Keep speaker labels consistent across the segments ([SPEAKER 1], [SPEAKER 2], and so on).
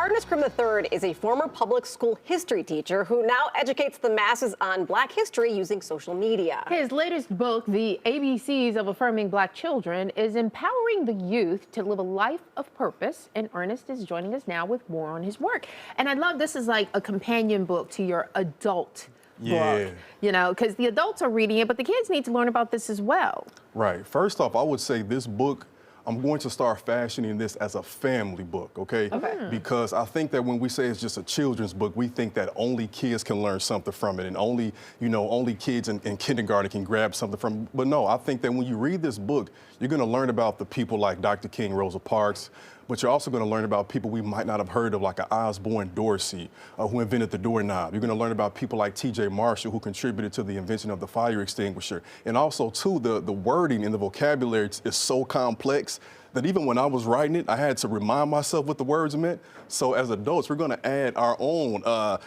[SPEAKER 1] Ernest Krim III is a former public school history teacher who now educates the masses on Black history using social media.
[SPEAKER 2] His latest book, The ABCs of Affirming Black Children, is empowering the youth to live a life of purpose. And Ernest is joining us now with more on his work. And I love this is like a companion book to your adult book, you know, because the adults are reading it, but the kids need to learn about this as well.
[SPEAKER 3] Right. First off, I would say this book, I'm going to start fashioning this as a family book, okay? Because I think that when we say it's just a children's book, we think that only kids can learn something from it and only, you know, only kids in kindergarten can grab something from it. But no, I think that when you read this book, you're going to learn about the people like Dr. King, Rosa Parks, but you're also going to learn about people we might not have heard of, like Osborne Dorsey, who invented the doorknob. You're going to learn about people like T.J. Marshall, who contributed to the invention of the fire extinguisher. And also, too, the wording and the vocabulary is so complex that even when I was writing it, I had to remind myself what the words meant. So as adults, we're going to add our own.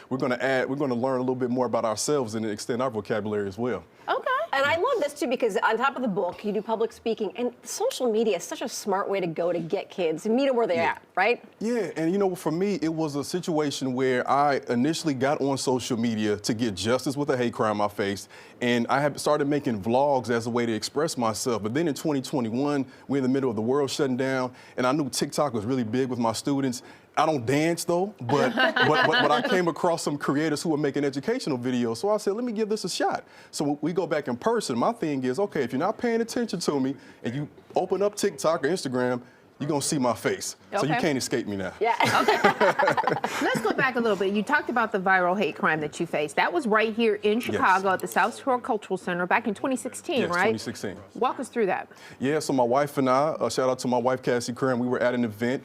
[SPEAKER 3] We're going to learn a little bit more about ourselves and extend our vocabulary as well.
[SPEAKER 1] Okay. And I love this too because on top of the book, you do public speaking, and social media is such a smart way to go to get kids and meet them where they're at, right?
[SPEAKER 3] Yeah, and you know, for me, it was a situation where I initially got on social media to get justice with a hate crime I faced, and I had started making vlogs as a way to express myself. But then in 2021, we're in the middle of the world shutting down, and I knew TikTok was really big with my students. I don't dance though, but I came across some creators who were making educational videos. So I said, let me give this a shot. So when we go back in person, my thing is, okay, if you're not paying attention to me and you open up TikTok or Instagram, you're going to see my face. So you can't escape me now.
[SPEAKER 1] Yeah.
[SPEAKER 2] Let's go back a little bit. You talked about the viral hate crime that you faced. That was right here in Chicago at the South Shore Cultural Center back in 2016, right?
[SPEAKER 3] 2016.
[SPEAKER 2] Walk us through that.
[SPEAKER 3] Yeah, so my wife and I, shout out to my wife, Cassie Krim, we were at an event,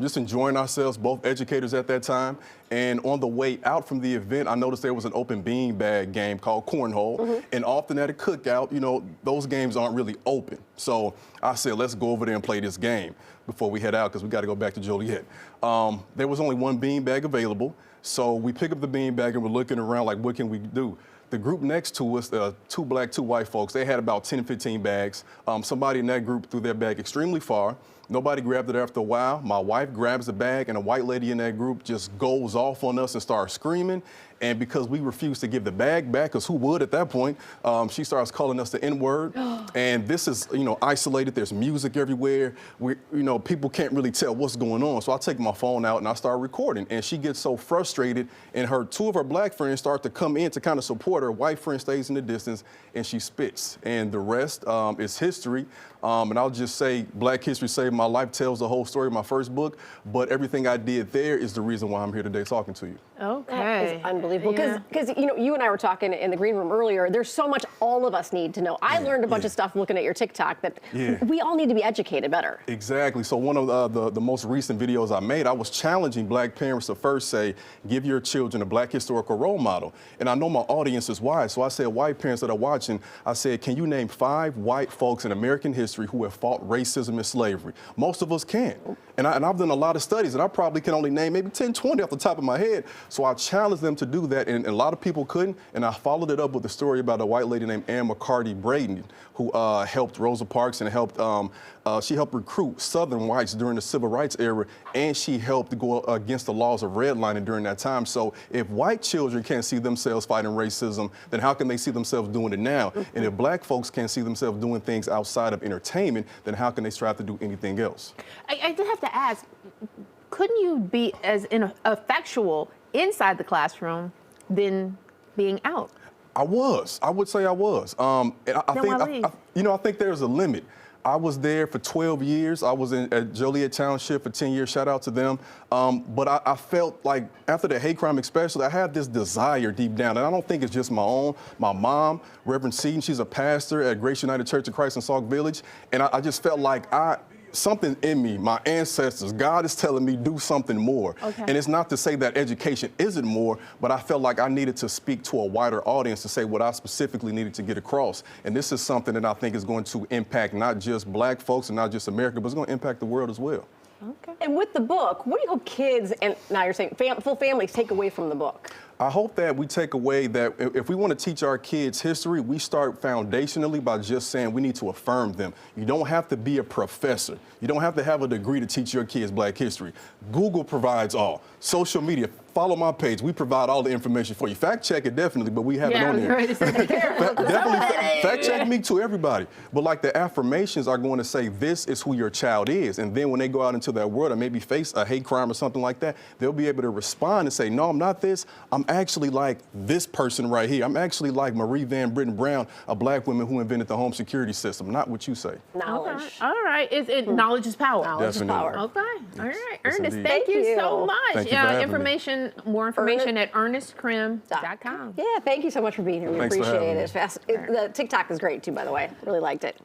[SPEAKER 3] just enjoying ourselves, both educators at that time. And on the way out from the event, I noticed there was an open beanbag game called Cornhole. And often at a cookout, you know, those games aren't really open. So I said, let's go over there and play this game before we head out because we got to go back to Joliet. There was only one beanbag available. So we pick up the beanbag and we're looking around like, what can we do? The group next to us, 2 black, 2 white folks, they had about 10, 15 bags. Somebody in that group threw their bag extremely far. Nobody grabbed it after a while. My wife grabs the bag, and a white lady in that group just goes off on us and starts screaming. And because we refused to give the bag back, because who would at that point, she starts calling us the N-word. And this is, you know, isolated. There's music everywhere. You know, people can't really tell what's going on. So I take my phone out and I start recording. And she gets so frustrated, and 2 of her black friends start to come in to kind of support her. White friend stays in the distance, and she spits. And the rest is history. And I'll just say, Black History Saved My Life tells the whole story of my first book, but everything I did there is the reason why I'm here today talking to you.
[SPEAKER 2] Okay.
[SPEAKER 1] That is unbelievable. Because, you know, you and I were talking in the green room earlier, there's so much all of us need to know. I learned a bunch of stuff looking at your TikTok that we all need to be educated better.
[SPEAKER 3] Exactly. So one of the most recent videos I made, I was challenging black parents to first say, give your children a black historical role model. And I know my audience is wide, so I said, white parents that are watching, I said, can you name 5 white folks in American history who have fought racism and slavery? Most of us can't. And I've done a lot of studies, and I probably can only name maybe 10, 20 off the top of my head. So I challenged them to do that, and a lot of people couldn't. And I followed it up with a story about a white lady named Anne McCarty Braden, who helped Rosa Parks and she helped recruit Southern whites during the Civil Rights era, and she helped go against the laws of redlining during that time. So if white children can't see themselves fighting racism, then how can they see themselves doing it now? And if black folks can't see themselves doing things outside of entertainment, then how can they strive to do anything else?
[SPEAKER 2] I did have to ask, couldn't you be as effectual inside the classroom than being out?
[SPEAKER 3] I would say I was. And I think there's a limit. I was there for 12 years. I was at Joliet Township for 10 years. Shout out to them. But I felt like after the hate crime especially, I had this desire deep down. And I don't think it's just my own. My mom, Reverend Seaton, she's a pastor at Grace United Church of Christ in Sauk Village. And I just felt like something in me, my ancestors, God is telling me do something more. And it's not to say that education isn't more, but I felt like I needed to speak to a wider audience to say what I specifically needed to get across. And this is something that I think is going to impact not just black folks and not just America, but it's going to impact the world as well.
[SPEAKER 1] And with the book, what do you hope kids, and now you're saying full families, take away from the book?
[SPEAKER 3] I hope that we take away that if we want to teach our kids history, we start foundationally by just saying we need to affirm them. You don't have to be a professor. You don't have to have a degree to teach your kids Black history. Google provides all. Social media, follow my page. We provide all the information for you. Fact check it definitely, but we have it on there. Definitely fact check me too, everybody. But like the affirmations are going to say this is who your child is. And then when they go out into that world and maybe face a hate crime or something like that, they'll be able to respond and say, no, I'm not this. I'm actually like this person right here. I'm actually like Marie Van Brittan Brown, a Black woman who invented the home security system, not what you say.
[SPEAKER 1] Knowledge.
[SPEAKER 2] Okay. All right. Knowledge is power.
[SPEAKER 1] Knowledge is
[SPEAKER 3] Definitely.
[SPEAKER 1] power.
[SPEAKER 2] Okay. All right.
[SPEAKER 3] Yes,
[SPEAKER 2] Ernest,
[SPEAKER 3] indeed.
[SPEAKER 2] thank you so much.
[SPEAKER 3] Thank you for having me.
[SPEAKER 2] More information at ernestcrim.com.
[SPEAKER 1] Yeah, thank you so much for being here. We
[SPEAKER 3] Thanks for
[SPEAKER 1] appreciate
[SPEAKER 3] having
[SPEAKER 1] it. The TikTok is great too, by the way. Really liked it.